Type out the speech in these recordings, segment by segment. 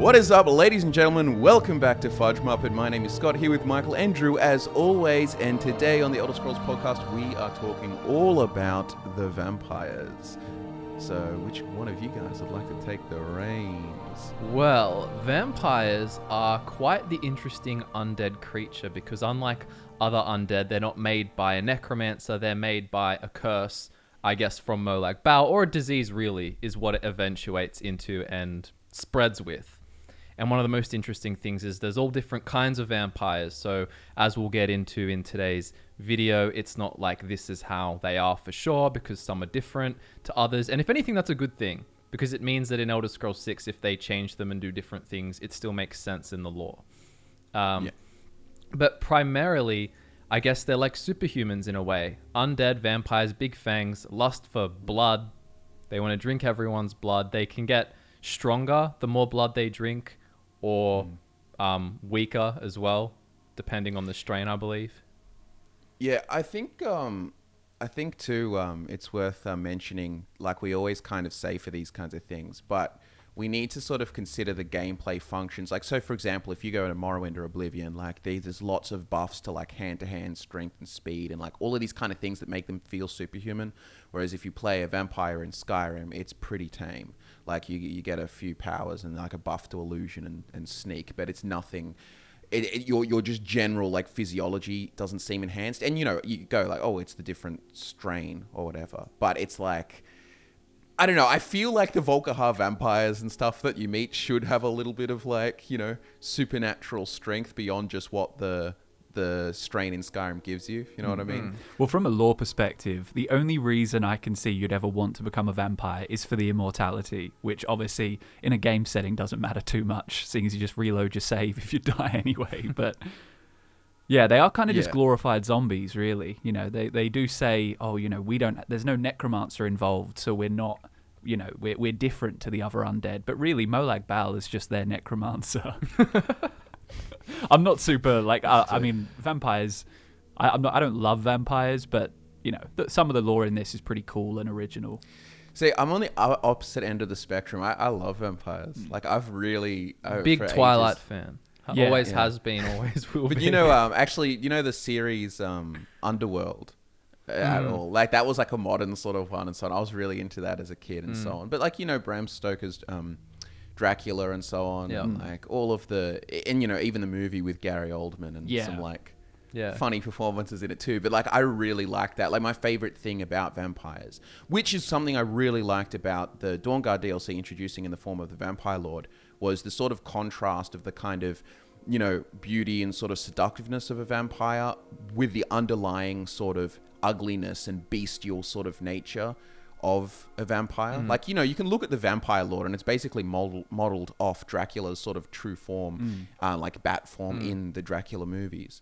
What is up, ladies and gentlemen? Welcome back to FudgeMuppet. My name is Scott, here with Michael and Drew, as always. And today on the Elder Scrolls podcast, we are talking all about the vampires. So, which one of you guys would like to take the reins? Well, vampires are quite the interesting undead creature because unlike other undead, they're not made by a necromancer, they're made by a curse, I guess, from Molag Bal, or a disease really, is what it eventuates into and spreads with. And one of the most interesting things is there's all different kinds of vampires. So as we'll get into in today's video, it's not like this is how they are for sure, because some are different to others. And if anything, that's a good thing, because it means that in Elder Scrolls 6, if they change them and do different things, it still makes sense in the lore. But primarily, I guess they're like superhumans in a way. Undead vampires, big fangs, lust for blood. They want to drink everyone's blood. They can get stronger the more blood they drink, or weaker as well, depending on the strain, I believe. Yeah, I think too, it's worth mentioning, like we always kind of say for these kinds of things, but we need to sort of consider the gameplay functions. Like, so for example, if you go into Morrowind or Oblivion, like there's lots of buffs to like hand-to-hand strength and speed and like all of these kind of things that make them feel superhuman. Whereas if you play a vampire in Skyrim, it's pretty tame. Like you get a few powers and like a buff to illusion and sneak, but it's nothing. Your just general like physiology doesn't seem enhanced. And you know, you go like, oh, it's the different strain or whatever. But it's like, I don't know. I feel like the Volkihar vampires and stuff that you meet should have a little bit of like, you know, supernatural strength beyond just what the strain in Skyrim gives you. You know what I mean? Well, from a lore perspective, the only reason I can see you'd ever want to become a vampire is for the immortality, which obviously in a game setting doesn't matter too much, seeing as you just reload your save if you die anyway. But yeah, they are kind of just glorified zombies, really. You know, they do say, oh, you know, there's no necromancer involved, so we're not, you know, we're different to the other undead. But really, Molag Bal is just their necromancer. I'm not super like I mean vampires. I don't love vampires, but you know some of the lore in this is pretty cool and original. See, I'm on the opposite end of the spectrum. I love vampires. Like I've really big Twilight fan. Always has been, always will be. But you know, actually, you know the series Underworld at all. Like that was like a modern sort of one and so on. I was really into that as a kid and so on. But like, you know, Bram Stoker's Dracula and so on, and like all of and you know, even the movie with Gary Oldman and some like funny performances in it too. But like I really like that. Like my favorite thing about vampires, which is something I really liked about the Dawnguard DLC introducing in the form of the Vampire Lord, was the sort of contrast of the kind of, you know, beauty and sort of seductiveness of a vampire with the underlying sort of ugliness and bestial sort of nature of a vampire. Like, you know, you can look at the Vampire Lord and it's basically modeled off Dracula's sort of true form, like bat form in the Dracula movies.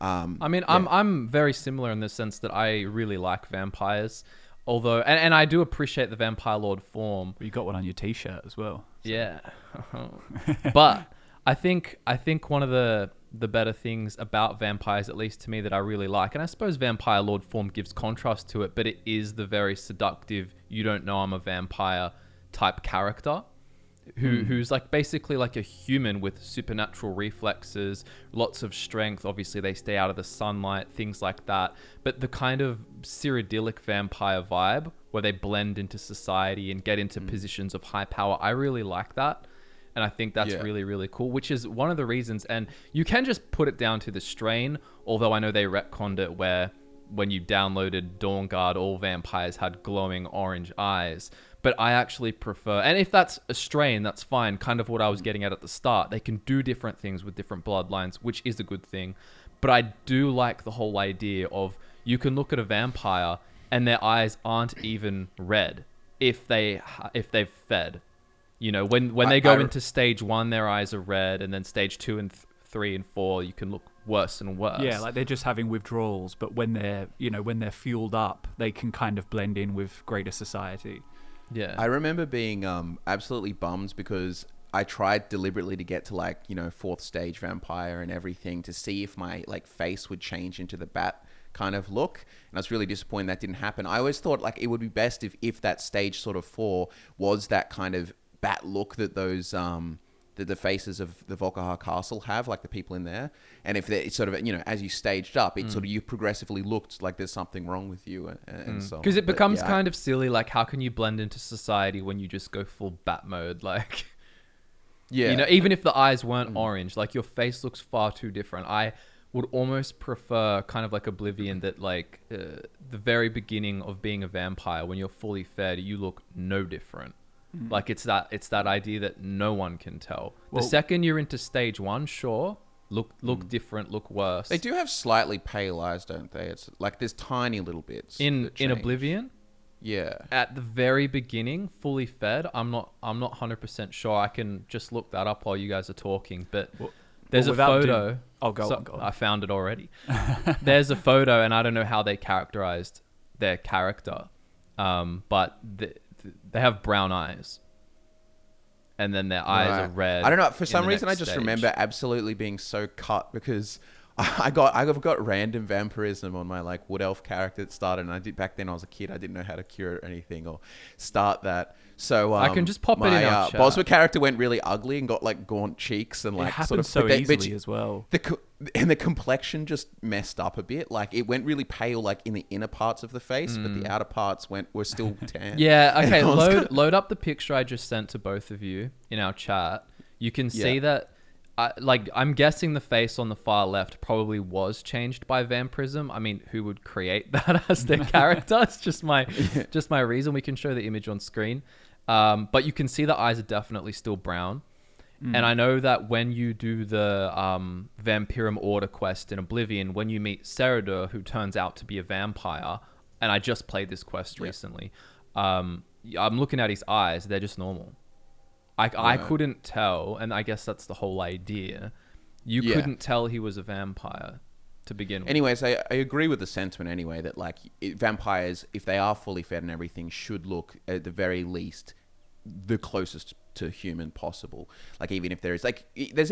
I mean, I'm very similar in the sense that I really like vampires, although and I do appreciate the Vampire Lord form. You got one on your t-shirt as well. Yeah. But I think one of the better things about vampires, at least to me, that I really like, and I suppose Vampire Lord form gives contrast to it, but it is the very seductive, you don't know I'm a vampire type character who's like basically like a human with supernatural reflexes, lots of strength. Obviously they stay out of the sunlight, things like that. But the kind of Cyrodiilic vampire vibe where they blend into society and get into positions of high power, I really like that. And I think that's really, really cool, which is one of the reasons. And you can just put it down to the strain, although I know they retconned it where when you downloaded Dawnguard, all vampires had glowing orange eyes. But I actually prefer, and if that's a strain, that's fine, kind of what I was getting at the start. They can do different things with different bloodlines, which is a good thing. But I do like the whole idea of you can look at a vampire and their eyes aren't even red if they've fed. You know, when they go into stage 1, their eyes are red, and then stage 2 and 3 and 4, you can look worse and worse. Yeah, like they're just having withdrawals, but when they're fueled up, they can kind of blend in with greater society. Yeah. I remember being absolutely bummed because I tried deliberately to get to like, you know, 4th stage vampire and everything to see if my like face would change into the bat kind of look, and I was really disappointed that didn't happen. I always thought like it would be best if that stage sort of 4 was that kind of bat look that those that the faces of the Volkihar Castle have, like the people in there. And if they're sort of, as you staged up, it sort of, you progressively looked like there's something wrong with you and so on. Because it becomes kind of silly, like how can you blend into society when you just go full bat mode? Like, yeah, even if the eyes weren't orange, like your face looks far too different. I would almost prefer kind of like Oblivion, that like the very beginning of being a vampire, when you're fully fed, you look no different. Like it's that idea that no one can tell. The second you're into stage 1, sure, look different, look worse. They do have slightly pale eyes, don't they? It's like there's tiny little bits in Oblivion. Yeah. At the very beginning, fully fed, I'm not 100% sure. I can just look that up while you guys are talking, but there's a photo. Go on. I found it already. There's a photo, and I don't know how they characterized their character, but they have brown eyes, and then their eyes are red. I don't know. For some reason, I just remember absolutely being so cut because I got random vampirism on my like wood elf character that started, and back then I was a kid. I didn't know how to cure it or anything or start that. So I can just pop it in our chat. Bosworth character went really ugly and got like gaunt cheeks and like it happens so easily as well. The complexion just messed up a bit. Like it went really pale, like in the inner parts of the face, but the outer parts were still tan. Yeah. Okay. Load up the picture I just sent to both of you in our chat. You can see that. I'm guessing the face on the far left probably was changed by vampirism. I mean, who would create that as their character? It's just my reason. We can show the image on screen. But you can see the eyes are definitely still brown. And I know that when you do the Vampirum Order quest in Oblivion, when you meet Cyrodiilic, who turns out to be a vampire, and I just played this quest recently, I'm looking at his eyes. They're just normal. I couldn't tell, and I guess that's the whole idea. You couldn't tell he was a vampire to begin with. Anyways, I agree with the sentiment anyway that like vampires, if they are fully fed and everything, should look at the very least the closest to human possible. Like even if there's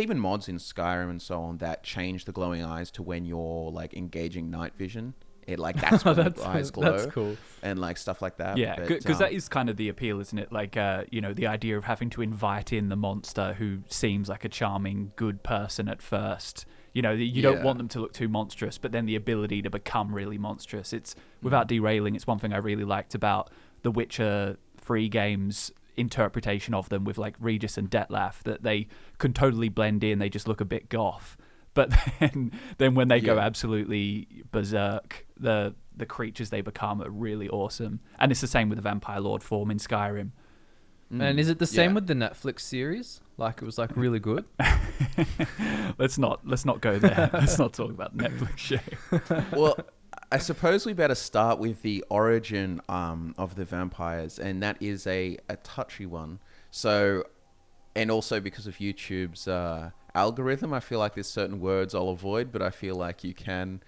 even mods in Skyrim and so on that change the glowing eyes to when you're like engaging night vision. It like that's when the eyes glow. That's cool. And like stuff like that. Yeah, because that is kind of the appeal, isn't it? Like the idea of having to invite in the monster who seems like a charming, good person at first. You don't want them to look too monstrous, but then the ability to become really monstrous. It's without derailing. It's one thing I really liked about the Witcher 3 games interpretation of them with like Regis and Detlef, that they can totally blend in. They just look a bit goth. But then when they go absolutely berserk, the creatures they become are really awesome. And it's the same with the Vampire Lord form in Skyrim. And is it the same with the Netflix series? Like it was like really good? Let's not go there. Let's not talk about Netflix show. Well, I suppose we better start with the origin of the vampires, and that is a touchy one. So, and also because of YouTube's algorithm, I feel like there's certain words I'll avoid, but I feel like you can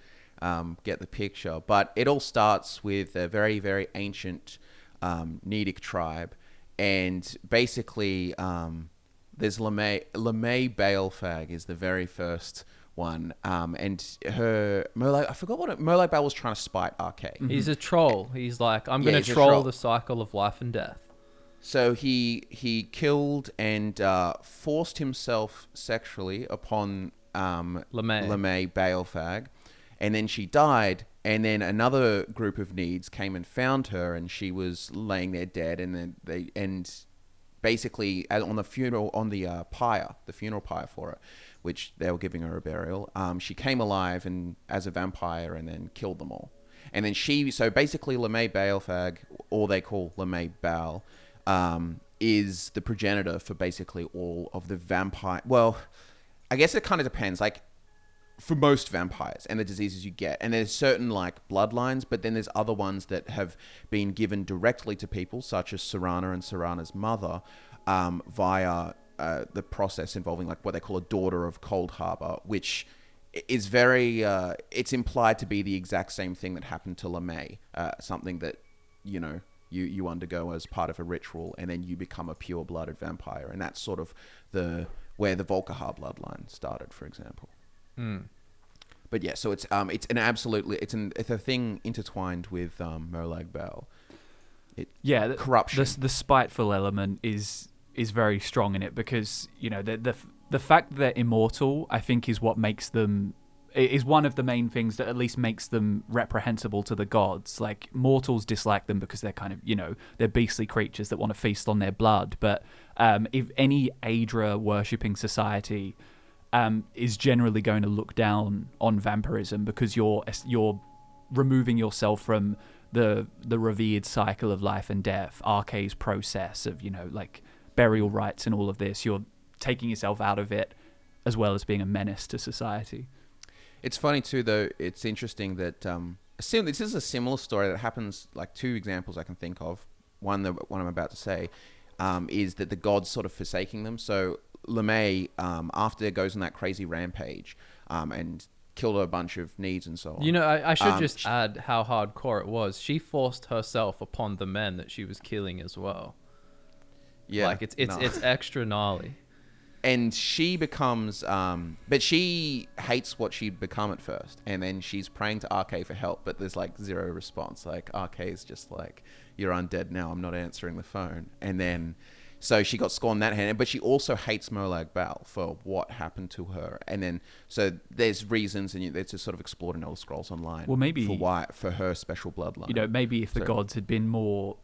get the picture. But it all starts with a very, very ancient Daedric tribe, and basically there's Lemay Balefag is the very first one, and her Molag, I forgot what Molag Bal was trying to spite Arcade. He's a troll. He's like, I'm going to troll the cycle of life and death. So he killed and forced himself sexually upon Lemay Balefag, and then she died. And then another group of Needs came and found her, and she was laying there dead. And then basically on the funeral funeral pyre for her, which they were giving her a burial. She came alive and as a vampire, and then killed them all. And then so basically Lemay Balefag, or they call Lemay Bal, is the progenitor for basically all of the vampire. Well, I guess it kind of depends. Like for most vampires and the diseases you get, and there's certain like bloodlines, but then there's other ones that have been given directly to people, such as Serana and Serana's mother, via the process involving like what they call a daughter of Cold Harbor, which is very it's implied to be the exact same thing that happened to Lemay, something that you undergo as part of a ritual, and then you become a pure-blooded vampire, and that's sort of where the Volkihar bloodline started, for example. But yeah, so it's a thing intertwined with Molag Bal. The corruption. The spiteful element is is very strong in it, because the fact that they're immortal, I think, is what makes them, is one of the main things that at least makes them reprehensible to the gods. Like, mortals dislike them because they're kind of, they're beastly creatures that want to feast on their blood. But if any Aedra worshipping society is generally going to look down on vampirism, because you're removing yourself from the revered cycle of life and death, Arce's process of, like burial rites and all of this, you're taking yourself out of it, as well as being a menace to society. It's funny too, though. It's interesting that this is a similar story that happens. Like, two examples I can think of. One I'm about to say is that the gods sort of forsaking them. So LeMay, after it goes on that crazy rampage and killed a bunch of needs and so on. I should just add how hardcore it was. She forced herself upon the men that she was killing as well. Yeah, like it's extra gnarly. And she becomes, but she hates what she'd become at first. And then she's praying to Arce for help, but there's like zero response. Like, Arce's just like, you're undead now, I'm not answering the phone. And then, so she got scorned that hand, but she also hates Molag Bal for what happened to her. And then, so there's reasons, and it's just sort of explored in Elder Scrolls Online. Well, maybe for her special bloodline. Maybe if the gods had been more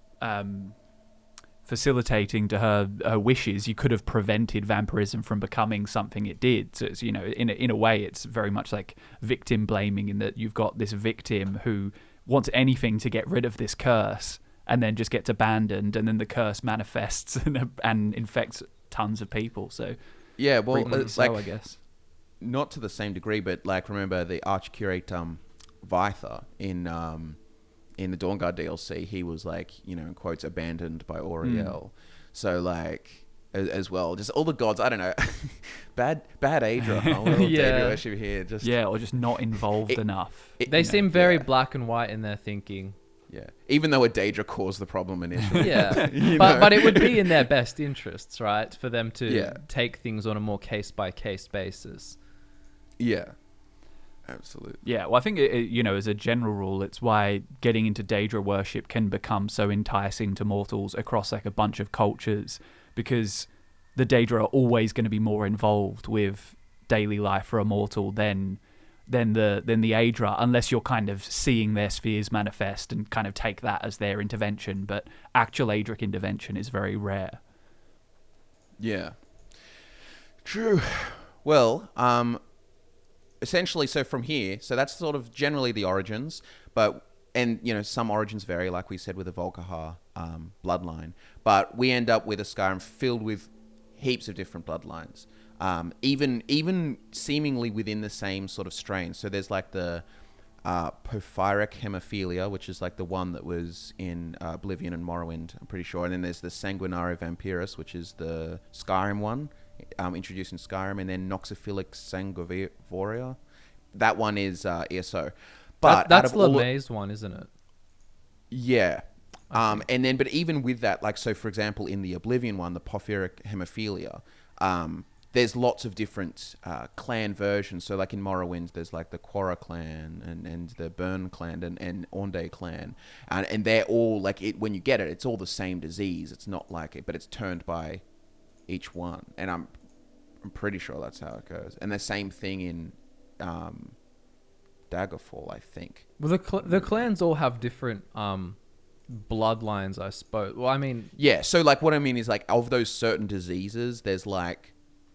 facilitating to her wishes, you could have prevented vampirism from becoming something it did. So it's, in a way, it's very much like victim blaming, in that you've got this victim who wants anything to get rid of this curse, and then just gets abandoned, and then the curse manifests and infects tons of people. So yeah, well, I guess not to the same degree, but like, remember the Archcurate Vyther in the Dawnguard DLC, he was like, in quotes, abandoned by Auriel. So like, as well, just all the gods, I don't know, bad Aedra, huh? Daedra worship here, or just not involved enough. They seem very black and white in their thinking. Yeah, even though a Daedra caused the problem initially. Yeah, but it would be in their best interests, right, for them to take things on a more case-by-case basis. Yeah, absolutely. Yeah, well, I think, as a general rule, it's why getting into Daedra worship can become so enticing to mortals across like a bunch of cultures, because the Daedra are always going to be more involved with daily life for a mortal than the Aedra, unless you're kind of seeing their spheres manifest and kind of take that as their intervention. But actual Aedric intervention is very rare. Yeah. True. Well, essentially, so from here, so that's sort of generally the origins, and some origins vary, like we said, with the Volkihar bloodline, but we end up with a Skyrim filled with heaps of different bloodlines. Even seemingly within the same sort of strain. So there's like the Vampiric hemophilia, which is like the one that was in Oblivion and Morrowind, I'm pretty sure. And then there's the Sanguine vampiris, which is the Skyrim one, introduced in Skyrim. And then Noxophilic sanguivoria. That one is ESO. But that's LeMay's one, isn't it? Yeah. And then, but even with that, like, so for example, in the Oblivion one, the Vampiric hemophilia, there's lots of different clan versions. So like in Morrowind, there's like the Quora clan and the Burn clan and Ornday clan. And they're all like, when you get it, it's all the same disease. It's not like it, but it's turned by each one. And I'm pretty sure that's how it goes. And the same thing in Daggerfall, I think. Well, the clans all have different bloodlines, I suppose. Well, I mean... Yeah, so like what I mean is like, of those certain diseases, there's like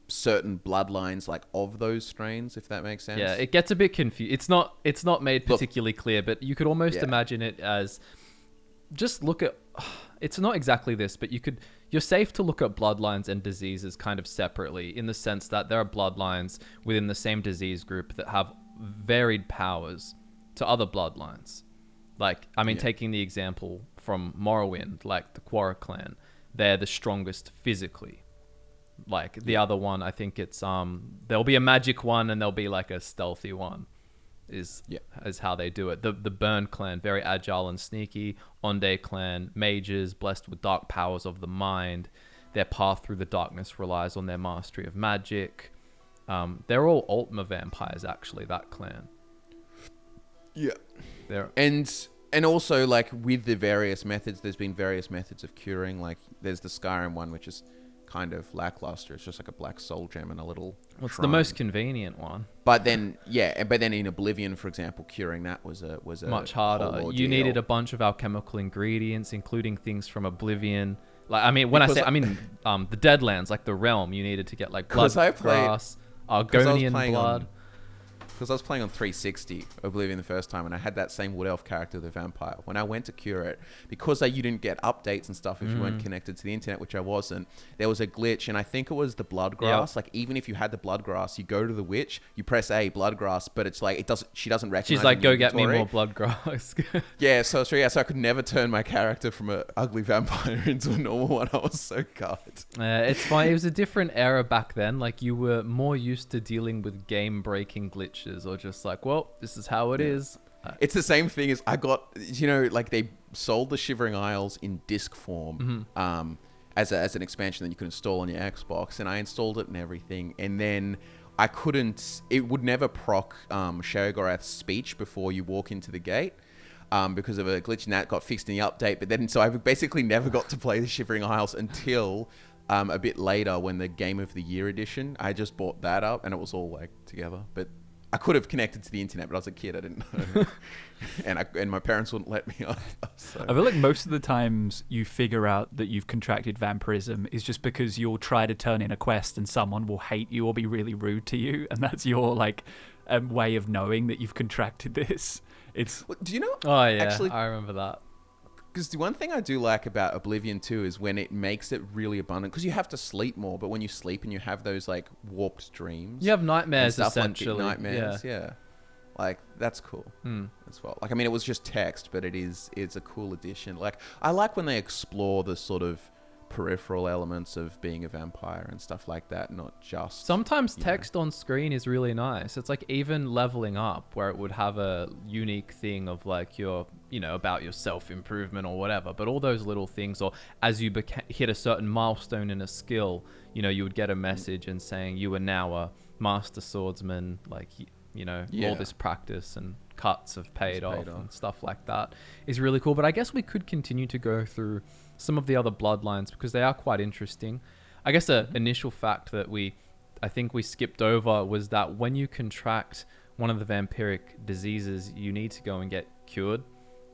certain bloodlines like of those strains, if that makes sense. Yeah, it gets a bit confused. It's not made particularly clear, but you could almost imagine it as, just look at, it's not exactly this, but you're safe to look at bloodlines and diseases kind of separately, in the sense that there are bloodlines within the same disease group that have varied powers to other bloodlines. Like, I mean, taking the example from Morrowind, like the Quora clan, they're the strongest physically. Like the other one, I think it's there'll be a magic one and there'll be like a stealthy one, is how they do it. The Burn clan, very agile and sneaky. Ornday clan, mages blessed with dark powers of the mind. Their path through the darkness relies on their mastery of magic. They're all Ultima vampires, actually, that clan. Yeah. And also, like, with the various methods, there's been various methods of curing. Like, there's the Skyrim one, which is kind of lackluster. It's just like a black soul gem and a little What's the shrine. most convenient one? But then, in Oblivion, for example, curing that was a Much whole harder. ordeal. You needed a bunch of alchemical ingredients, including things from Oblivion. Like, I mean, when Because I say, the Deadlands, like the realm, you needed to get like blood, 'Cause I played- grass, Argonian blood. Because I was playing on 360 Oblivion the first time, and I had that same Wood Elf character, the vampire. When I went to cure it, because you didn't get updates and stuff if you weren't connected to the internet, which I wasn't, there was a glitch, and I think it was the blood grass. Like, even if you had the blood grass, you go to the witch, you press A, blood grass, but it's like, she doesn't recognize. She's like, the go get me inventory. more blood grass. So I could never turn my character from an ugly vampire into a normal one. I was so gutted. It's fine. It was a different era back then. Like, you were more used to dealing with game-breaking glitches, or just like, well, this is how it is. It's the same thing as I got, like they sold the Shivering Isles in disc form as an expansion that you could install on your Xbox, and I installed it and everything, and then I couldn't, it would never proc Sheogorath's speech before you walk into the gate. Because of a glitch, and that got fixed in the update. But then, so I basically never got to play the Shivering Isles until a bit later when the Game of the Year edition, I just bought that up, and it was all like together. But I could have connected to the internet, but I was a kid, I didn't know. and my parents wouldn't let me on. So. I feel like most of the times you figure out that you've contracted vampirism is just because you'll try to turn in a quest and someone will hate you or be really rude to you, and that's your like way of knowing that you've contracted this. It's do you know? Oh yeah, actually, I remember that. Because the one thing I do like about Oblivion 2 is when it makes it really abundant. Because you have to sleep more, but when you sleep and you have those like warped dreams, You have nightmares, and stuff essentially. Like nightmares, yeah. Like that's cool as well. Like I mean, it was just text, but it's a cool addition. Like I like when they explore the sort of peripheral elements of being a vampire and stuff like that, not just Sometimes text on screen is really nice. It's like even leveling up, where it would have a unique thing of like your, about your self-improvement or whatever, but all those little things, or as you hit a certain milestone in a skill, you would get a message and saying you are now a master swordsman, like all this practice and cuts have paid off and stuff like that is really cool. But I guess we could continue to go through some of the other bloodlines because they are quite interesting. I guess an initial fact that I think we skipped over was that when you contract one of the vampiric diseases, you need to go and get cured.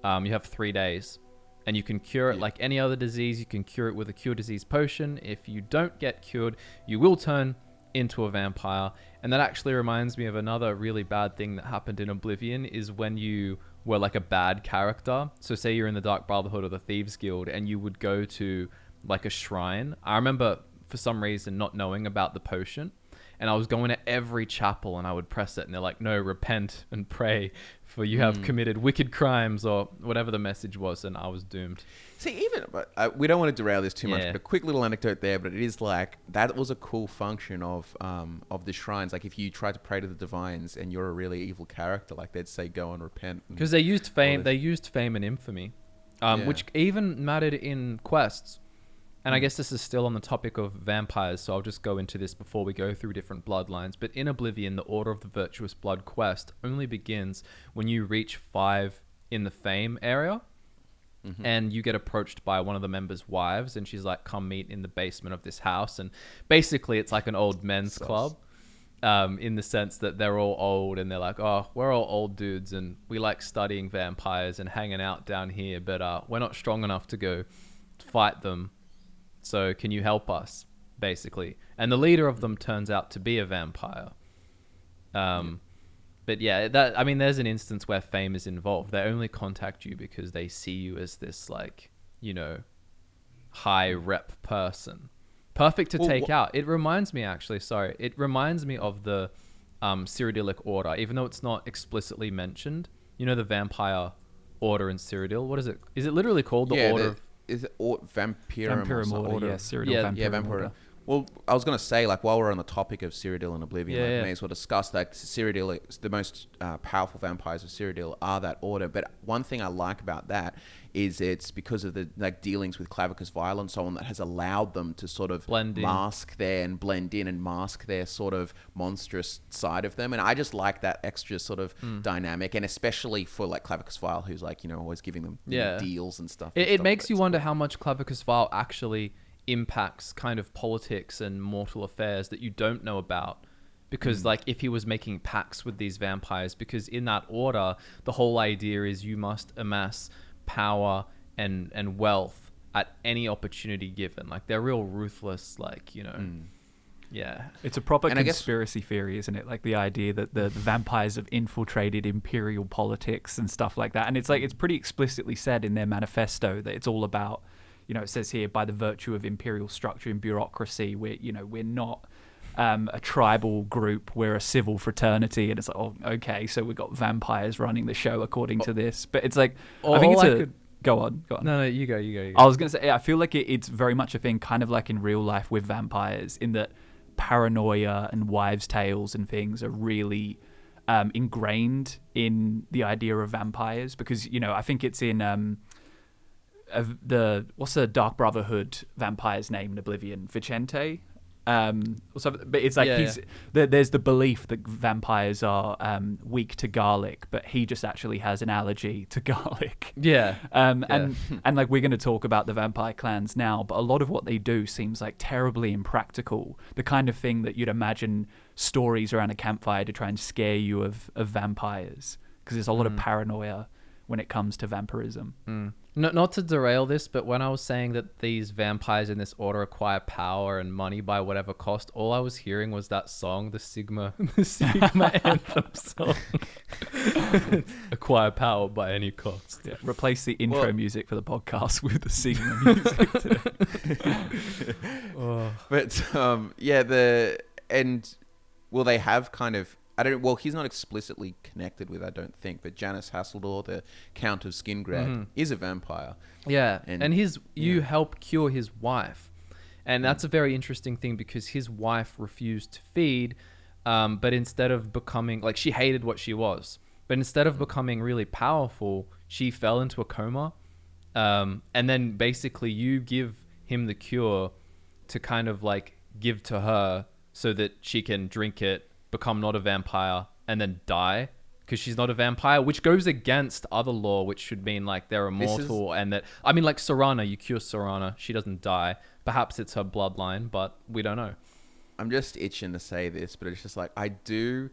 You have 3 days, and you can cure it like any other disease. You can cure it with a cure disease potion. If you don't get cured, you will turn into a vampire. And that actually reminds me of another really bad thing that happened in Oblivion, is when you were like a bad character. So say you're in the Dark Brotherhood or the Thieves Guild and you would go to like a shrine. I remember for some reason not knowing about the potion, and I was going to every chapel and I would press it and they're like, no, repent and pray, for you have committed wicked crimes, or whatever the message was, and I was doomed. See, but we don't want to derail this too much. Yeah. But a quick little anecdote there, but it is like that was a cool function of the shrines. Like if you tried to pray to the divines and you're a really evil character, like they'd say, "Go and repent." Because they used fame, and infamy, which even mattered in quests. And I guess this is still on the topic of vampires, so I'll just go into this before we go through different bloodlines. But in Oblivion, the Order of the Virtuous Blood quest only begins when you reach 5 in the fame area. And you get approached by one of the members' wives, and she's like, come meet in the basement of this house. And basically it's like an old men's club, in the sense that they're all old, and they're like, oh, we're all old dudes and we like studying vampires and hanging out down here, but we're not strong enough to go fight them, so can you help us, basically. And the leader of them turns out to be a vampire. But yeah, there's an instance where fame is involved. They only contact you because they see you as this, like, high rep person. Perfect to take out. It reminds me, actually, it reminds me of the Cyrodiilic Order, even though it's not explicitly mentioned. The Vampire Order in Cyrodiil. What is it? Is it literally called the Order of... Is it Vampirum Order? Yeah, Cyrodiil Vampirum Order. Well, I was going to say, like, while we're on the topic of Cyrodiil and Oblivion, we may as well discuss that Cyrodiil, the most powerful vampires of Cyrodiil are that order. But one thing I like about that is it's because of the dealings with Clavicus Vile and so on that has allowed them to sort of blend in and mask their sort of monstrous side of them. And I just like that extra sort of dynamic, and especially for like Clavicus Vile, who's like, always giving them deals and stuff. It makes you wonder how much Clavicus Vile actually impacts kind of politics and mortal affairs that you don't know about. Because like if he was making pacts with these vampires, because in that order, the whole idea is you must amass power and wealth at any opportunity given. Like they're real ruthless, like, you know. Yeah. It's a proper conspiracy theory, isn't it? Like the idea that the vampires have infiltrated imperial politics and stuff like that. And it's like, it's pretty explicitly said in their manifesto that it's all about, you know, it says here, by the virtue of imperial structure and bureaucracy, we're not a tribal group, we're a civil fraternity. And it's like, oh, okay, so we've got vampires running the show according to this. But it's like, I think it's Go on. No, you go. I was going to say, I feel like it's very much a thing, kind of like in real life with vampires, in that paranoia and wives' tales and things are really ingrained in the idea of vampires. Because, you know, I think it's in what's the Dark Brotherhood vampire's name in Oblivion? Vicente? But it's like there's the belief that vampires are weak to garlic, but he just actually has an allergy to garlic. And like we're going to talk about the vampire clans now, but a lot of what they do seems like terribly impractical. The kind of thing that you'd imagine stories around a campfire to try and scare you of vampires, because there's a lot of paranoia when it comes to vampirism. Not to derail this, but when I was saying that these vampires in this order acquire power and money by whatever cost, all I was hearing was that song, the Sigma anthem song. Acquire power by any cost. Yeah, replace the intro music for the podcast with the Sigma music today. But they have kind of, he's not explicitly connected with, I don't think, but Janis Hasseldor, the Count of Skingrad, is a vampire. Yeah, and you help cure his wife. And that's a very interesting thing, because his wife refused to feed, but instead of becoming, like, she hated what she was, but instead of becoming really powerful, she fell into a coma. And then basically you give him the cure to kind of like give to her so that she can drink it, become not a vampire, and then die because she's not a vampire, which goes against other law, which should mean like they're immortal. And that, I mean, like Serana, you cure Serana, she doesn't die. Perhaps it's her bloodline, but we don't know. I'm just itching to say this, but it's just like, I do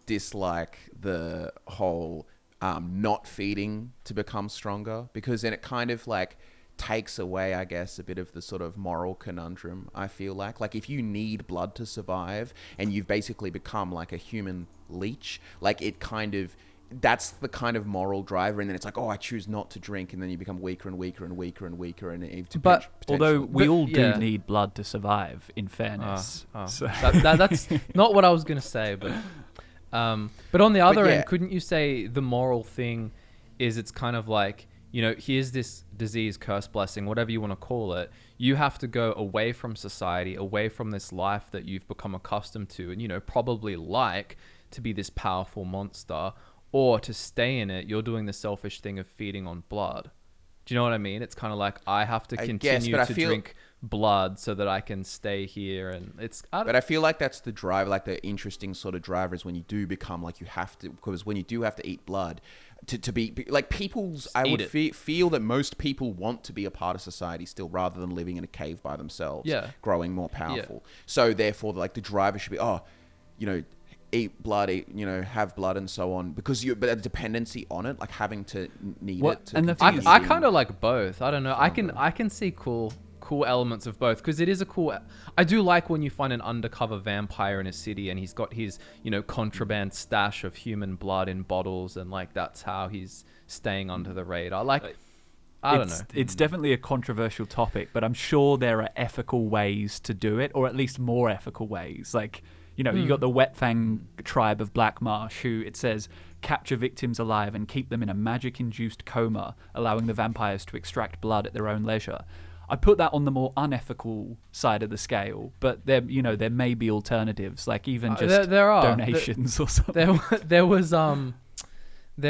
dislike the whole not feeding to become stronger, because then it kind of like takes away, I guess, a bit of the sort of moral conundrum, I feel like if you need blood to survive and you've basically become like a human leech, like it kind of, that's the kind of moral driver, and then it's like, oh, I choose not to drink, and then you become weaker and weaker and weaker and weaker, and although we all do need blood to survive, in fairness. So. That's not what I was going to say, but on the other end, couldn't you say the moral thing is, it's kind of like, you know, here's this disease, curse, blessing, whatever you want to call it. You have to go away from society, away from this life that you've become accustomed to, and, you know, probably like to be this powerful monster, or to stay in it, you're doing the selfish thing of feeding on blood. Do you know what I mean? It's kind of like, I have to continue to drink blood so that I can stay here. And it's... But I feel like that's the drive, like the interesting sort of driver is when you do become like, you have to, because when you do have to eat blood, to be like people's, I would feel that most people want to be a part of society still, rather than living in a cave by themselves, growing more powerful. So therefore, like the driver should be, eat blood, have blood and so on, because but a dependency on it, like having to need it. And I kind of like both. I don't know. I can see cool elements of both, because it is I do like when you find an undercover vampire in a city and he's got his, contraband stash of human blood in bottles, and like that's how he's staying under the radar. I don't know. It's definitely a controversial topic, but I'm sure there are ethical ways to do it, or at least more ethical ways. Like, you got the Wetfang tribe of Black Marsh, who, it says, capture victims alive and keep them in a magic-induced coma, allowing the vampires to extract blood at their own leisure. I put that on the more unethical side of the scale, but there may be alternatives, like even just donations or something. There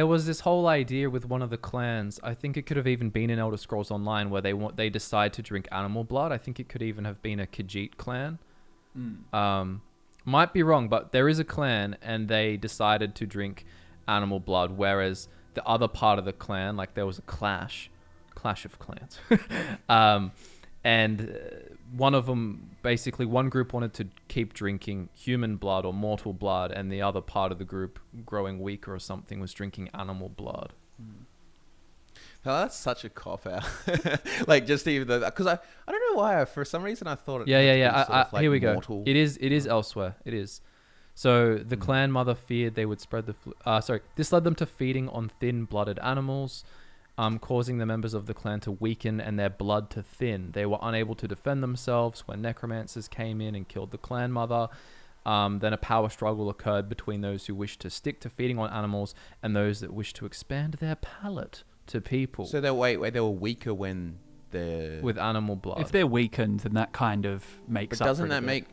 was this whole idea with one of the clans. I think it could have even been in Elder Scrolls Online, where they decide to drink animal blood. I think it could even have been a Khajiit clan. Might be wrong, but there is a clan, and they decided to drink animal blood, whereas the other part of the clan, like there was a clash of clans, And one of them, basically, one group wanted to keep drinking human blood or mortal blood, and the other part of the group, growing weaker or something, was drinking animal blood. Oh, that's such a cop out. Like just even though, because I don't know why. For some reason, I thought it. Yeah. Like Here we mortal. go. It is elsewhere. It is. So the clan mother feared they would spread the flu. This led them to feeding on thin-blooded animals, causing the members of the clan to weaken and their blood to thin. They were unable to defend themselves when necromancers came in and killed the clan mother. Then a power struggle occurred between those who wished to stick to feeding on animals and those that wished to expand their palate to people. So they were weaker when they're with animal blood. If they're weakened, then that kind of makes But up doesn't for it a that bit. make?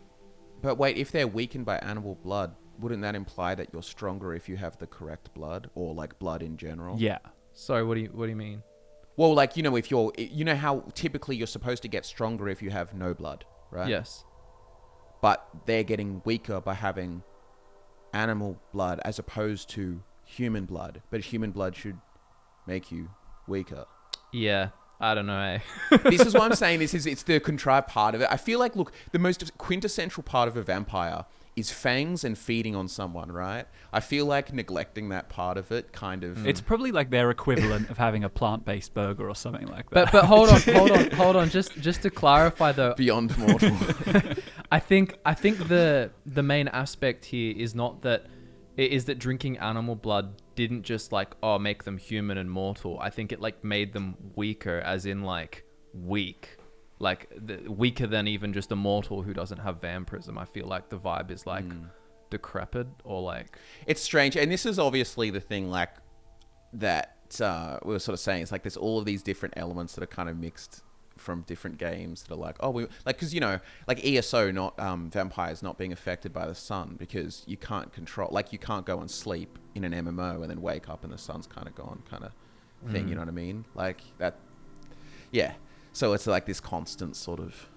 But wait, if they're weakened by animal blood, wouldn't that imply that you're stronger if you have the correct blood or like blood in general? Yeah. Sorry, what do you mean? Well, like if you're, how typically you're supposed to get stronger if you have no blood, right? Yes. But they're getting weaker by having animal blood as opposed to human blood. But human blood should make you weaker. Yeah. I don't know. Eh? This is what I'm saying. It's the contrived part of it. I feel like, look, the most quintessential part of a vampire is fangs and feeding on someone, right? I feel like neglecting that part of it kind of... It's probably like their equivalent of having a plant-based burger or something like that. But hold on. Just to clarify though, beyond mortal. I think the main aspect here is not that it is that drinking animal blood didn't just make them human and mortal. I think it made them weaker, as in weak, weaker than even just a mortal who doesn't have vampirism. I feel like the vibe is decrepit or It's strange, and this is obviously the thing that we were sort of saying. It's there's all of these different elements that are kind of mixed from different games that are because ESO, not vampires not being affected by the sun, because you can't control, you can't go and sleep in an MMO and then wake up and the sun's kind of gone kind of thing. You know what I mean? That. Yeah. So it's this constant sort of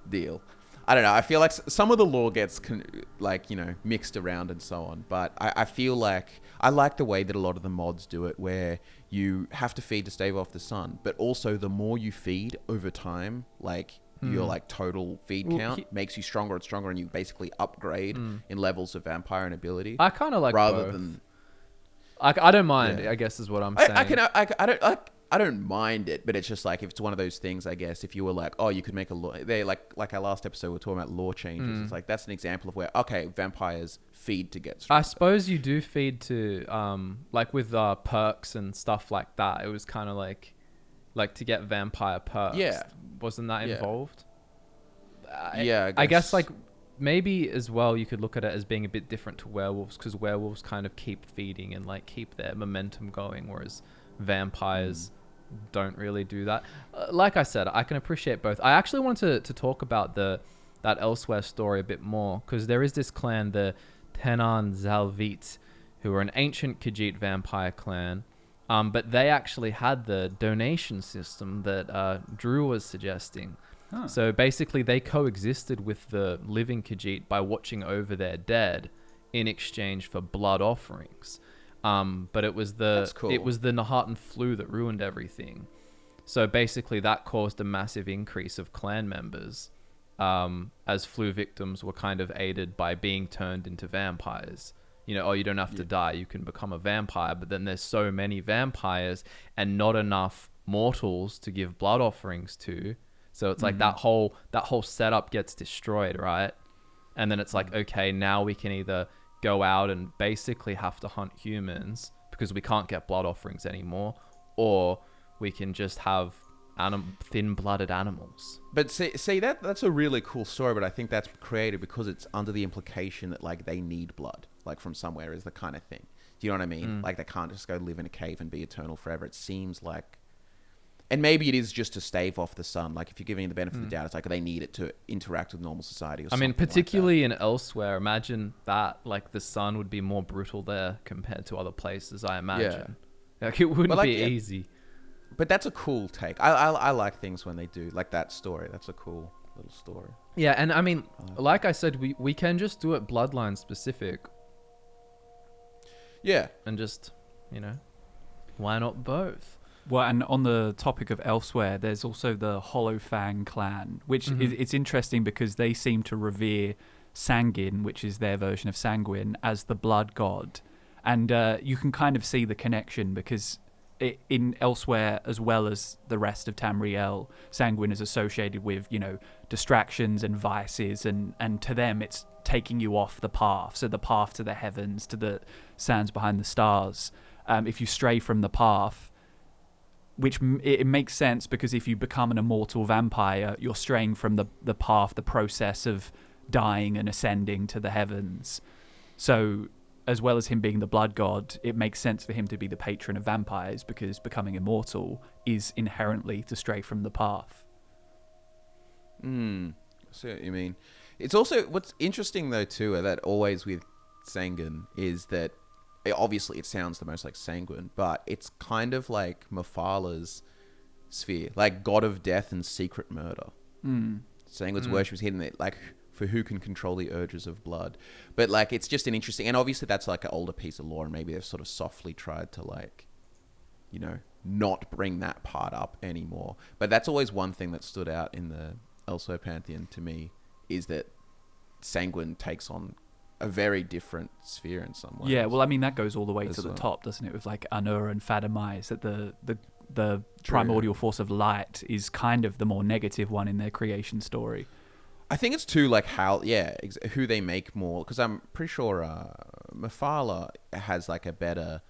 deal. I don't know. I feel like some of the lore gets mixed around and so on. But I feel like I like the way that a lot of the mods do it, where you have to feed to stave off the sun. But also the more you feed over time, your total feed count makes you stronger and stronger, and you basically upgrade in levels of vampire and ability. I kind of rather both. than I don't mind. Yeah. I guess is what I'm saying. I don't mind it, but it's just if it's one of those things, I guess, if you were you could make a law, they like our last episode, we were talking about law changes. It's that's an example of where, okay, vampires feed to get stronger. I suppose you do feed to, with perks and stuff like that. It was kind of to get vampire perks. Yeah. Wasn't that involved? Yeah. I guess maybe as well you could look at it as being a bit different to werewolves, because werewolves kind of keep feeding and keep their momentum going, whereas vampires don't really do that. Like I said, I can appreciate both. I actually wanted to talk about that Elsewhere story a bit more, because there is this clan, the Tenan Zalvit, who are an ancient Khajiit vampire clan, but they actually had the donation system that Drew was suggesting. Huh. So basically they coexisted with the living Khajiit by watching over their dead in exchange for blood offerings. But it was the Nahatan flu that ruined everything. So basically that caused a massive increase of clan members, as flu victims were kind of aided by being turned into vampires. You don't have to die, you can become a vampire, but then there's so many vampires and not enough mortals to give blood offerings to. So it's that whole setup gets destroyed, right? And then it's okay, now we can either go out and basically have to hunt humans because we can't get blood offerings anymore, or we can just have thin-blooded animals. But see that's a really cool story, but I think that's created because it's under the implication that they need blood from somewhere, is the kind of thing. Do you know what I mean? They can't just go live in a cave and be eternal forever. It seems and maybe it is just to stave off the sun. If you're giving the benefit of the doubt, it's they need it to interact with normal society or something. I mean, particularly in Elsewhere, imagine that the sun would be more brutal there compared to other places, I imagine. Yeah. It wouldn't be easy. But that's a cool take. I like things when they do that story. That's a cool little story. Yeah, and I mean, like I said, we can just do it bloodline specific. Yeah. And just, why not both? Well, and on the topic of elsewhere, there's also the Hollowfang clan, which it's interesting because they seem to revere Sanguine, which is their version of Sanguine, as the blood god. And you can kind of see the connection because in elsewhere, as well as the rest of Tamriel, Sanguine is associated with, distractions and vices, and to them it's taking you off the path. So the path to the heavens, to the sands behind the stars. If you stray from the path, which it makes sense because if you become an immortal vampire, you're straying from the path, the process of dying and ascending to the heavens. So as well as him being the blood god, it makes sense for him to be the patron of vampires because becoming immortal is inherently to stray from the path. I see what you mean. It's also, what's interesting though too, that always with Sanguine is that obviously it sounds the most like Sanguine, but it's kind of like Mephalah's sphere, like god of death and secret murder. Sanguine's worship is hidden, like for who can control the urges of blood. But like it's just an interesting, and obviously that's like an older piece of lore, and maybe they've sort of softly tried to like, not bring that part up anymore. But that's always one thing that stood out in the Elsewhere pantheon to me, is that Sanguine takes on a very different sphere in some ways. Yeah, well, I mean, that goes all the way to the well. top, doesn't it? With like Anur and Fadamais, that the primordial force of light is kind of the more negative one in their creation story. I think it's too like how, who they make more, because I'm pretty sure Mephalah has like a better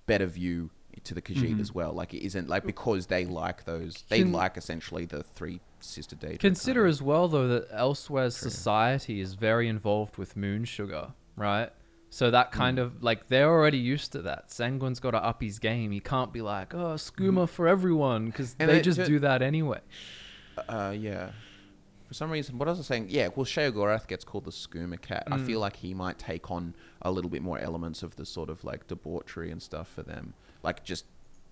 view to the Khajiit as well. Like it isn't like, because they like those, they like essentially the three sister Daedric. Consider as well though that Elsewhere's society is very involved with moon sugar, right? So that kind of like, they're already used to that. Sanguine's got to up his game. He can't be like, oh, skooma for everyone, because they just do that anyway. Yeah. For some reason, what was I saying? Yeah, well, Sheogorath gets called the skooma cat. I feel like he might take on a little bit more elements of the sort of like debauchery and stuff for them. Like just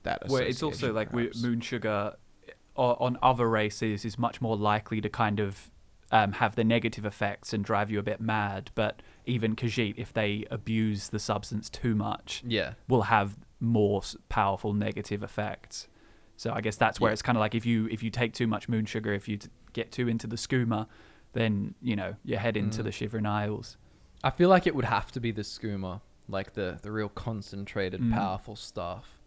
that. Well, it's also like moon sugar on other races is much more likely to kind of have the negative effects and drive you a bit mad. But even Khajiit, if they abuse the substance too much, will have more powerful negative effects. So I guess that's where it's kind of like if you take too much moon sugar, if you get too into the skooma, then you head into the Shivering Isles. I feel like it would have to be the skooma, like the real concentrated, powerful stuff.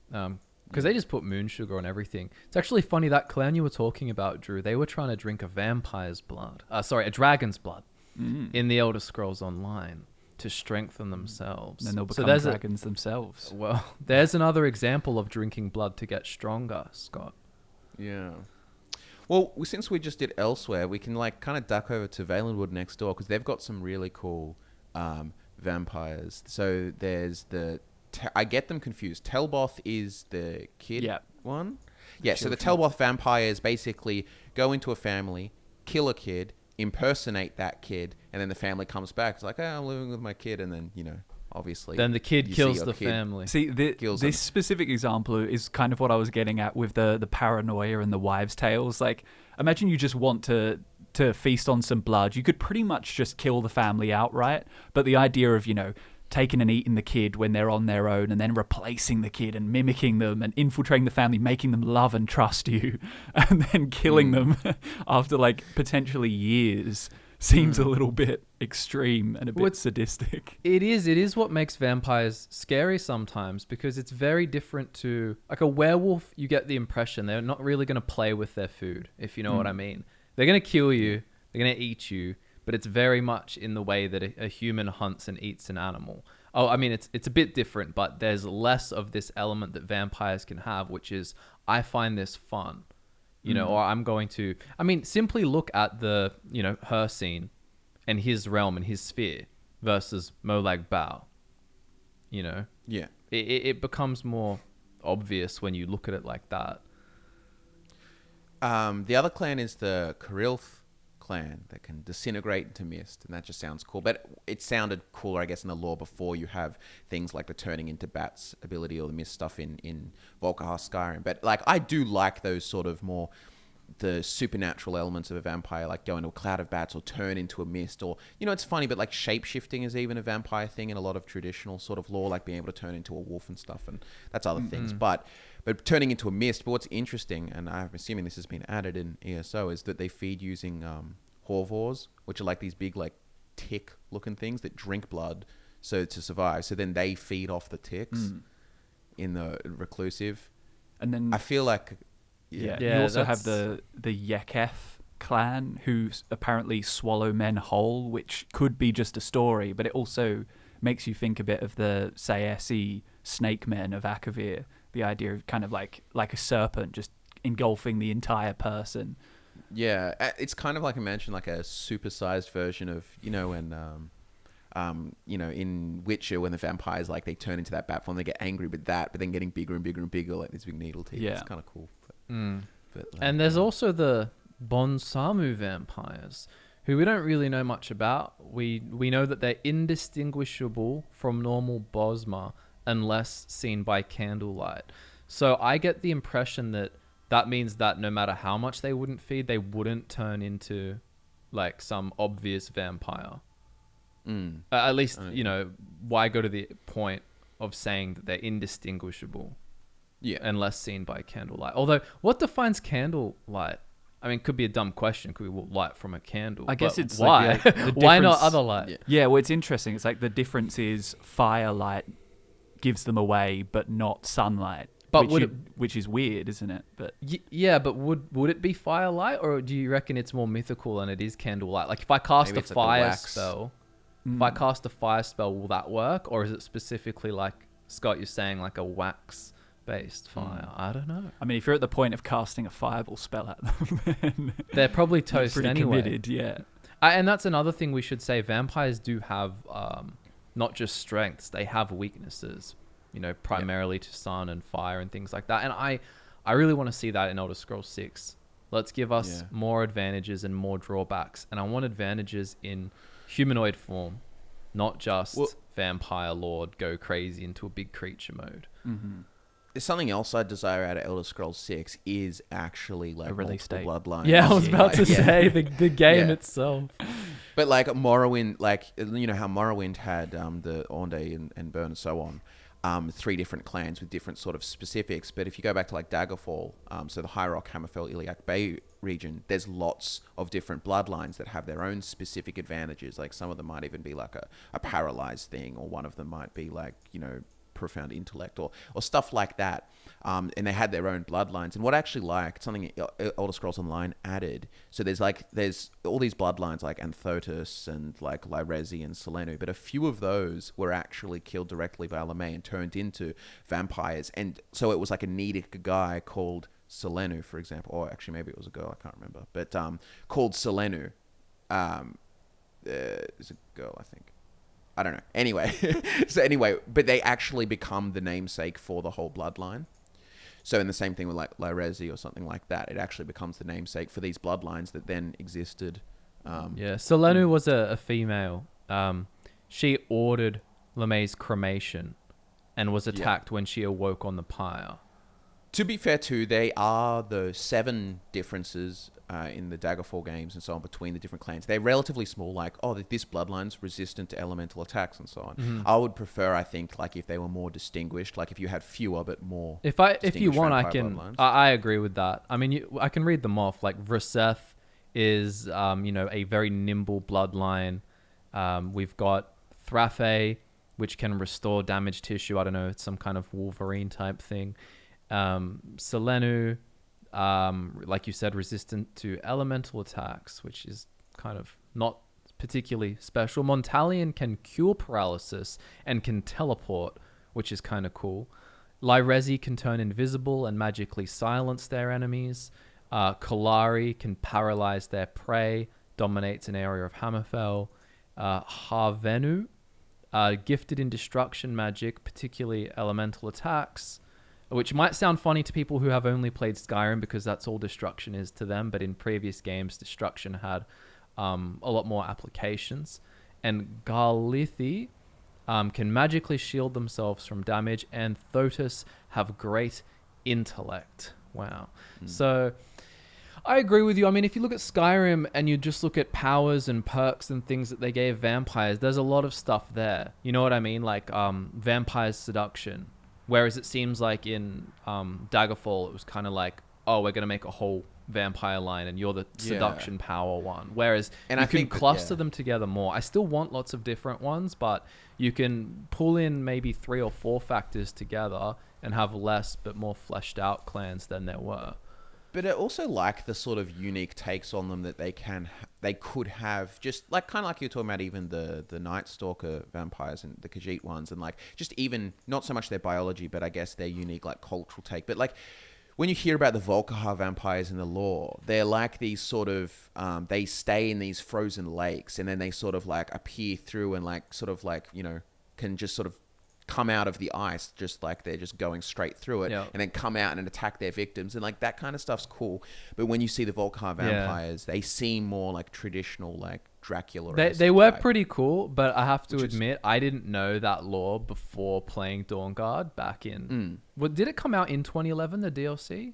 Because they just put moon sugar on everything. It's actually funny, that clan you were talking about, Drew, they were trying to drink a vampire's blood. A dragon's blood in the Elder Scrolls Online to strengthen themselves. Then they'll become dragons themselves. Well, there's another example of drinking blood to get stronger, Scott. Yeah. Well, since we just did Elsewhere, we can like kind of duck over to Valenwood next door, because they've got some really cool vampires. So there's I get them confused. Telboth is the kid one? Yeah, so the Telboth vampires basically go into a family, kill a kid, impersonate that kid, and then the family comes back. It's like, oh, I'm living with my kid, and then, obviously... Then the kid kills the family. See, this specific example is kind of what I was getting at with the paranoia and the wives' tales. Like, imagine you just want to feast on some blood. You could pretty much just kill the family outright, but the idea of, taking and eating the kid when they're on their own, and then replacing the kid and mimicking them and infiltrating the family, making them love and trust you, and then killing them after like potentially years seems a little bit extreme and a bit sadistic. It is what makes vampires scary sometimes, because it's very different to like a werewolf. You get the impression they're not really going to play with their food, if you know what I mean. They're going to kill you, they're going to eat you, but it's very much in the way that a human hunts and eats an animal. Oh, I mean, it's a bit different, but there's less of this element that vampires can have, which is, I find this fun, or I'm going to... I mean, simply look at the, her scene and his realm and his sphere versus Molag Bau, Yeah. It becomes more obvious when you look at it like that. The other clan is the Carilth clan that can disintegrate into mist, and that just sounds cool. But it sounded cooler, I guess, in the lore before you have things like the turning into bats ability or the mist stuff in Volkihar Skyrim. But like, I do like those sort of more the supernatural elements of a vampire, like go into a cloud of bats or turn into a mist, or it's funny, but like shape-shifting is even a vampire thing in a lot of traditional sort of lore, like being able to turn into a wolf and stuff, and that's other things. But turning into a mist. But what's interesting, and I'm assuming this has been added in ESO, is that they feed using horvors, which are like these big like tick-looking things that drink blood so to survive. So then they feed off the ticks in the reclusive. And then I feel like you also have the Yekef clan, who apparently swallow men whole, which could be just a story, but it also makes you think a bit of the Sayesi snake men of Akavir. The idea of kind of like a serpent just engulfing the entire person. Yeah, it's kind of like I mentioned, like a supersized version of when in Witcher, when the vampires like they turn into that bat form, they get angry with that, but then getting bigger and bigger and bigger, like these big needle teeth. Yeah, it's kind of cool. But like, and there's also the Bonsamu vampires, who we don't really know much about. We know that they're indistinguishable from normal Bosma unless seen by candlelight. So I get the impression that means that no matter how much they wouldn't feed, they wouldn't turn into like some obvious vampire. At least, why go to the point of saying that they're indistinguishable? Yeah. Unless seen by candlelight. Although, what defines candlelight? I mean, it could be a dumb question. Could we light from a candle? I guess it's why? like the why not other light? Yeah, well, it's interesting. It's like the difference is firelight gives them away, but not sunlight. But which is weird, isn't it? But yeah, but would it be firelight, or do you reckon it's more mythical and it is candlelight? Like if I cast a fire spell, will that work, or is it specifically like Scott, you're saying, like a wax-based fire? I don't know. I mean, if you're at the point of casting a fireball spell at them, then they're probably toast pretty anyway. Committed, yeah. And that's another thing we should say. Vampires do have not just strengths; they have weaknesses. Primarily to sun and fire and things like that. And I really want to see that in Elder Scrolls 6. Let's give us more advantages and more drawbacks. And I want advantages in humanoid form, not just vampire lord go crazy into a big creature mode. There's something else I desire out of Elder Scrolls 6 is actually like a release date. Bloodlines. Yeah, I was about to say the game itself. But like Morrowind, like how Morrowind had the Ornde and Burn and so on. 3 different clans with different sort of specifics. But if you go back to like Daggerfall, so the High Rock, Hammerfell, Iliac Bay region, there's lots of different bloodlines that have their own specific advantages. Like some of them might even be like a paralyzed thing, or one of them might be like, profound intellect or stuff like that. And they had their own bloodlines. And what I actually liked, something Elder Scrolls Online added, so there's all these bloodlines like Anthotus and like Lyrezi and Selenu, but a few of those were actually killed directly by LMA and turned into vampires. And so it was like a Nedic guy called Selenu, for example, or actually maybe it was a girl, I can't remember, but called Selenu. It's a girl, I think. I don't know. Anyway, but they actually become the namesake for the whole bloodline. So in the same thing with like Lyrezi or something like that, it actually becomes the namesake for these bloodlines that then existed. Selenu was a female. She ordered LeMay's cremation and was attacked when she awoke on the pyre. To be fair too, they are the 7 differences in the Daggerfall games and so on between the different clans. They're relatively small, like, this bloodline's resistant to elemental attacks and so on. I would prefer, I think, like if they were more distinguished, like if you had fewer but more. If you want, I agree with that. I mean, I can read them off. Like Vreseth is, a very nimble bloodline. We've got Thrafe, which can restore damaged tissue. I don't know, it's some kind of Wolverine type thing. Selenu, like you said, resistant to elemental attacks, which is kind of not particularly special. Montalion can cure paralysis and can teleport, which is kind of cool. Lyrezi can turn invisible and magically silence their enemies. Kalari can paralyze their prey, dominates an area of Hammerfell. Harvenu, gifted in destruction magic, particularly elemental attacks, which might sound funny to people who have only played Skyrim because that's all destruction is to them. But in previous games, destruction had a lot more applications. And Garlithi can magically shield themselves from damage. And Thotus have great intellect. Wow. So I agree with you. I mean, if you look at Skyrim and you just look at powers and perks and things that they gave vampires, there's a lot of stuff there. You know what I mean? Like vampires seduction. Whereas it seems like in Daggerfall, it was kind of like, oh, we're going to make a whole vampire line and you're the seduction power one. Whereas you can cluster them together more. I still want lots of different ones, but you can pull in maybe 3 or 4 factors together and have less but more fleshed out clans than there were. But I also like the sort of unique takes on them that they could have, just like kind of like you were talking about, even the Night Stalker vampires and the Khajiit ones, and like just even not so much their biology, but I guess their unique like cultural take. But like when you hear about the Volkihar vampires in the lore, they're like these sort of they stay in these frozen lakes, and then they sort of like appear through and like sort of like, you know, can just sort of come out of the ice just like they're just going straight through it, and then come out and attack their victims, and like that kind of stuff's cool. But when you see the Volkihar vampires, they seem more like traditional, like Dracula. They were pretty cool, but I have to admit, I didn't know that lore before playing Dawnguard back in. Did it come out in 2011, the DLC?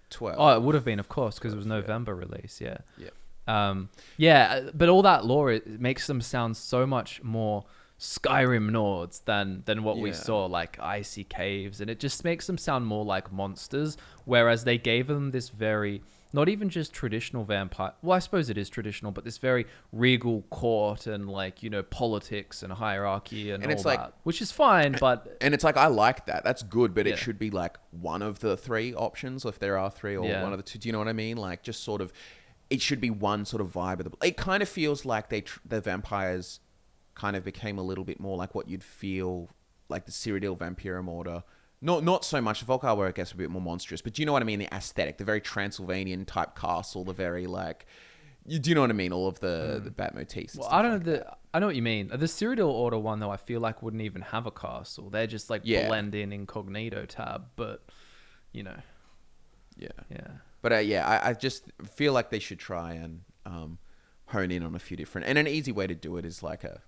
12. Oh, it would have been, of course, because it was November release. But all that lore, it makes them sound so much more Skyrim Nords than what we saw, like icy caves, and it just makes them sound more like monsters, whereas they gave them this very, not even just traditional vampire, well, I suppose it is traditional, but this very regal court and like, you know, politics and hierarchy and all it's like, that, which is fine, but and it's like, I like that, that's good, but it should be like one of the 3 options, if there are 3, or one of the 2. Do you know what I mean? Like, just sort of, it should be one sort of vibe of it kind of feels like the vampires kind of became a little bit more like what you'd feel like the Cyrodiil Vampirum Order. Not so much the Volkihar, where I guess a bit more monstrous, but do you know what I mean? The aesthetic, the very Transylvanian type castle, the very like, do you know what I mean? All of the bat motifs. Well, I don't know. I know what you mean. The Cyrodiil Order one, though, I feel like wouldn't even have a castle. They're just like blend in incognito tab, but you know. Yeah. But I just feel like they should try and hone in on a few different, and an easy way to do it is like a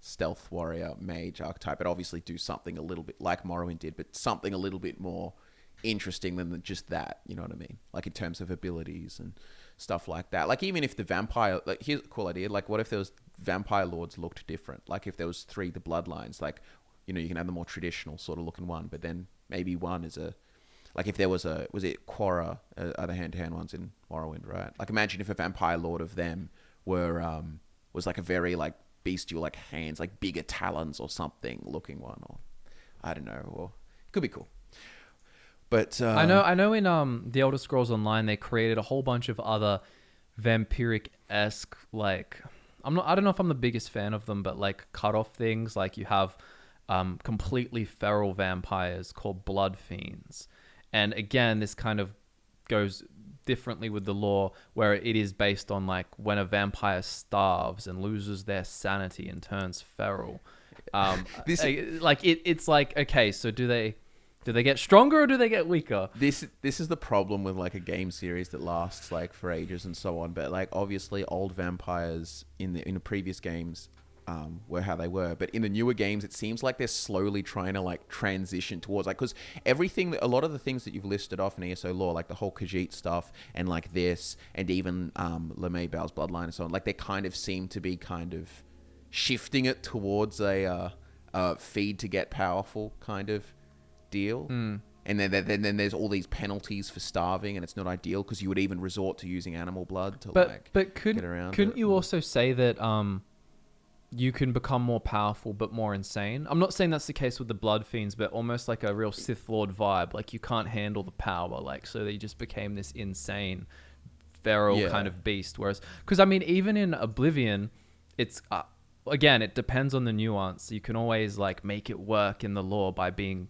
stealth warrior mage archetype, but obviously do something a little bit like Morrowind did, but something a little bit more interesting than just that, you know what I mean? Like in terms of abilities and stuff like that. Like even if the vampire, like here's a cool idea, like what if there was vampire lords looked different? Like if there was 3 the bloodlines, like, you know, you can have the more traditional sort of looking one, but then maybe one is a, like if there was it Quora, are the hand-to-hand ones in Morrowind, right? Like imagine if a vampire lord of them were was like a very like bestial, like hands, like bigger talons or something looking one, or I don't know, or it could be cool. But I know in the Elder Scrolls Online they created a whole bunch of other vampiric-esque, like I don't know if I'm the biggest fan of them, but like cut off things. Like you have completely feral vampires called blood fiends, and again this kind of goes differently with the lore, where it is based on like when a vampire starves and loses their sanity and turns feral. It's like, okay, so do they get stronger or do they get weaker? This is the problem with like a game series that lasts like for ages and so on. But like obviously old vampires in the previous games were how they were, but in the newer games it seems like they're slowly trying to like transition towards like, because a lot of the things that you've listed off in ESO lore, like the whole Khajiit stuff and like this, and even LeMay Bow's bloodline and so on, like they kind of seem to be kind of shifting it towards a feed to get powerful kind of deal. And then there's all these penalties for starving, and it's not ideal because you would even resort to using animal blood to get around. Couldn't you also say that you can become more powerful but more insane? I'm not saying that's the case with the blood fiends, but almost like a real Sith Lord vibe. Like you can't handle the power, like so they just became this insane feral kind of beast. Whereas, because I mean, even in Oblivion, it's again, it depends on the nuance. You can always like make it work in the lore by being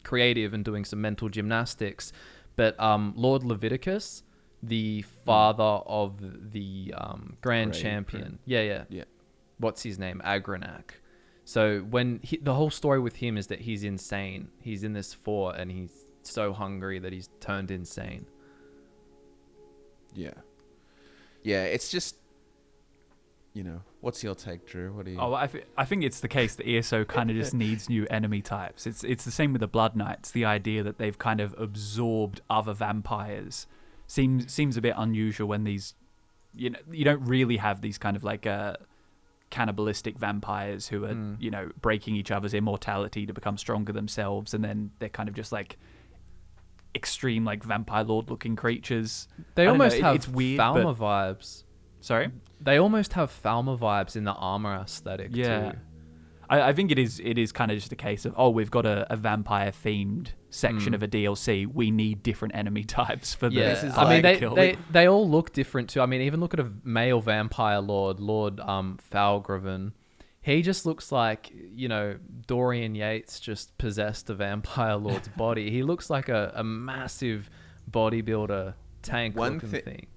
creative and doing some mental gymnastics. But Lord Leviticus, the father of the Grand Champion, yeah. What's his name? Agranak. So when the whole story with him is that he's insane. He's in this fort and he's so hungry that he's turned insane. Yeah. It's just, you know, what's your take, Drew? What do you? Oh, I think it's the case that ESO kind of just needs new enemy types. It's the same with the Blood Knights. The idea that they've kind of absorbed other vampires. seems a bit unusual when these, you don't really have these kind of like cannibalistic vampires who are breaking each other's immortality to become stronger themselves, and then they're kind of just like extreme like vampire lord looking creatures. They almost know, have it's weird, Falmer vibes. Sorry? They almost have Falmer vibes in the armor aesthetic too. I think it is kind of just a case of, we've got a vampire themed section of a DLC. We need different enemy types for this. I mean, they all look different too. I mean, even look at a male vampire lord Falgraven. He just looks like, Dorian Yates just possessed a vampire lord's body. He looks like a massive bodybuilder tank looking thing.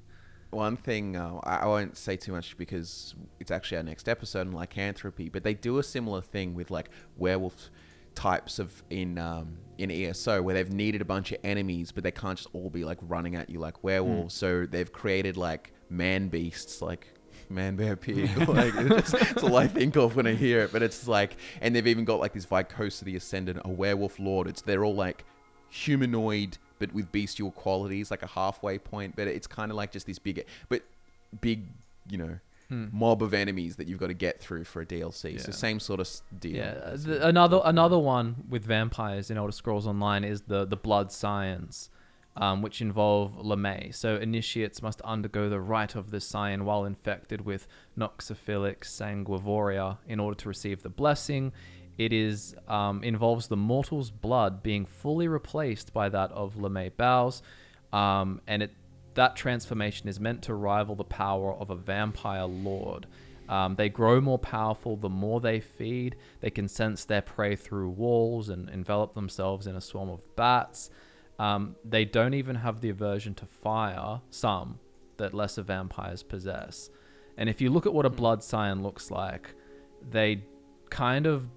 One thing, I won't say too much because it's actually our next episode on lycanthropy, but they do a similar thing with like werewolf types in ESO, where they've needed a bunch of enemies, but they can't just all be like running at you like werewolves. So they've created like man beasts, like man bear pig. Like it's all I think of when I hear it. But it's like, and they've even got like this Vicosity Ascendant, a werewolf lord. They're all like humanoid, but with bestial qualities, like a halfway point. But it's kind of like just this big, mob of enemies that you've got to get through for a DLC. So same sort of deal. Yeah. Another one with vampires in Elder Scrolls Online is the blood scions, which involve Lemay. So initiates must undergo the rite of the scion while infected with Noxophilic Sanguivoria in order to receive the blessing. It involves the mortal's blood being fully replaced by that of Lemay Bow's, and that transformation is meant to rival the power of a vampire lord. They grow more powerful the more they feed. They can sense their prey through walls and envelop themselves in a swarm of bats. They don't even have the aversion to fire, some, that lesser vampires possess. And if you look at what a blood scion looks like, they kind of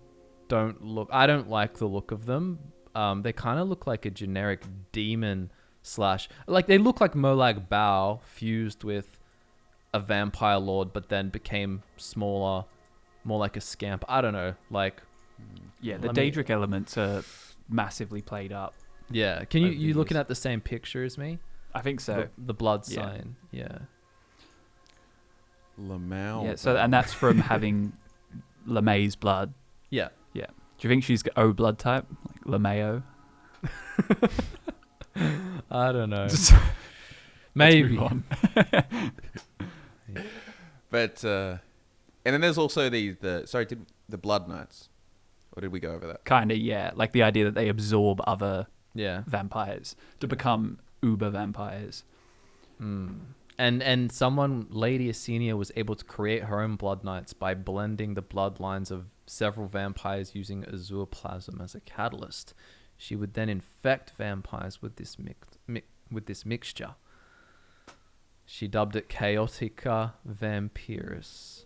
don't look... I don't like the look of them. They kind of look like a generic demon / like they look like Molag Bao fused with a vampire lord, but then became smaller, more like a scamp. I don't know. Like, the Daedric elements are massively played up. Yeah, can you looking at the same picture as me? I think so. The blood sign. Yeah. Lamau. Yeah. So and that's from having Lamay's blood. Yeah. Yeah. Do you think she's O blood type, like Lameo? I don't know. Maybe. But and then there's also the Blood Knights, or did we go over that? Kind of, yeah. Like the idea that they absorb other vampires to become uber vampires. And someone, Lady Asenia, was able to create her own Blood Knights by blending the bloodlines of several vampires using azure plasm as a catalyst. She would then infect vampires with this mixture. She dubbed it Chaotica Vampiris.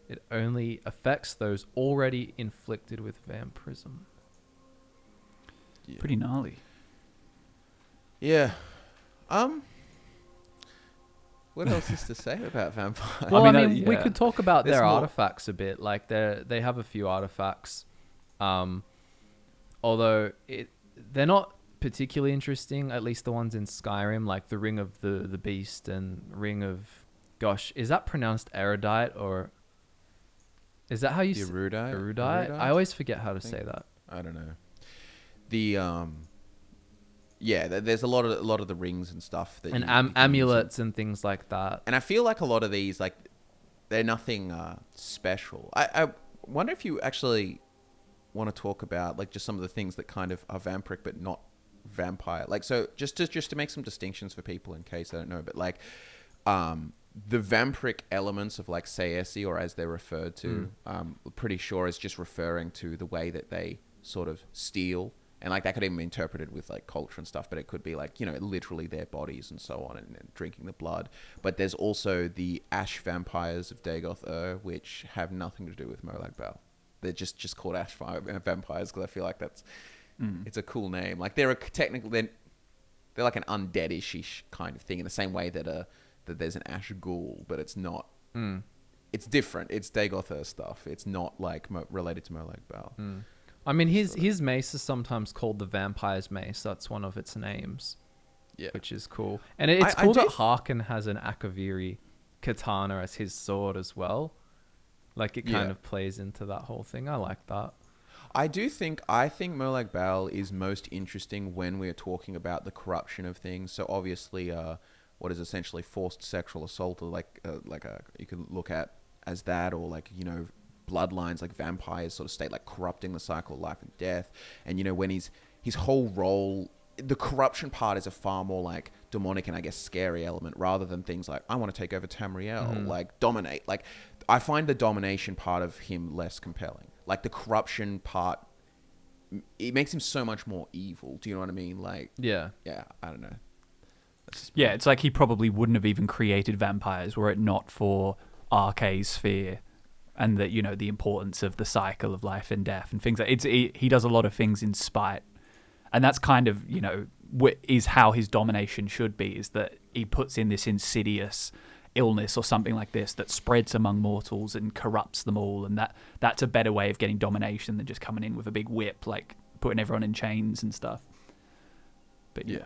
It only affects those already inflicted with vampirism. Yeah. Pretty gnarly. Yeah. What else is to say about vampires? Well, I mean, we could talk about their artifacts a bit. Like they have a few artifacts, although they're not particularly interesting. At least the ones in Skyrim, like the Ring of the Beast and Ring of, gosh, is that pronounced erudite or is that how you say erudite? I always forget how to say that. I don't know. There's a lot of the rings and stuff that and amulets and things like that. And I feel like a lot of these, like, they're nothing special. I wonder if you actually want to talk about like just some of the things that kind of are vampiric but not vampire. Like, so just to make some distinctions for people in case they don't know, but like the vampiric elements of like Saesi, or as they're referred to, pretty sure is just referring to the way that they sort of steal. And like that could even be interpreted with like culture and stuff, but it could be like, literally their bodies and so on and drinking the blood. But there's also the Ash vampires of Dagoth, which have nothing to do with Molag Bal. They're just called Ash vampires because I feel like that's it's a cool name. Like they're like an undeadish kind of thing in the same way that there's an Ash ghoul, but it's not. It's different. It's Dagoth stuff. It's not like related to Molag Bal. I mean, his mace is sometimes called the Vampire's Mace. That's one of its names. Yeah. which is cool. And it's I cool do that Harkin has an Akaviri katana as his sword as well. Like it kind of plays into that whole thing. I like that. I think Molag Bal is most interesting when we're talking about the corruption of things. So obviously, what is essentially forced sexual assault, or you could look at as that, or like, you know, bloodlines, like vampires sort of state, like corrupting the cycle of life and death. And, you know, when his whole role, the corruption part is a far more like demonic and I guess scary element, rather than things like, I want to take over Tamriel, like dominate. Like, I find the domination part of him less compelling. Like the corruption part, it makes him so much more evil. Do you know what I mean? Like, yeah, I don't know. Yeah, it's like he probably wouldn't have even created vampires were it not for Arcay's sphere, and that, you know, the importance of the cycle of life and death and things like he does a lot of things in spite, and that's kind of, you know, is how his domination should be, is that he puts in this insidious illness or something like this that spreads among mortals and corrupts them all, and that's a better way of getting domination than just coming in with a big whip, like putting everyone in chains and stuff. But yeah.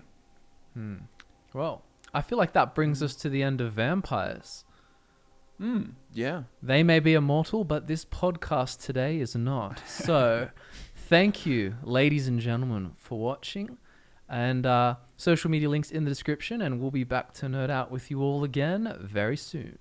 Well, I feel like that brings us to the end of vampires. Yeah. They may be immortal, but this podcast today is not. So thank you, ladies and gentlemen, for watching. And social media links in the description, and we'll be back to nerd out with you all again very soon.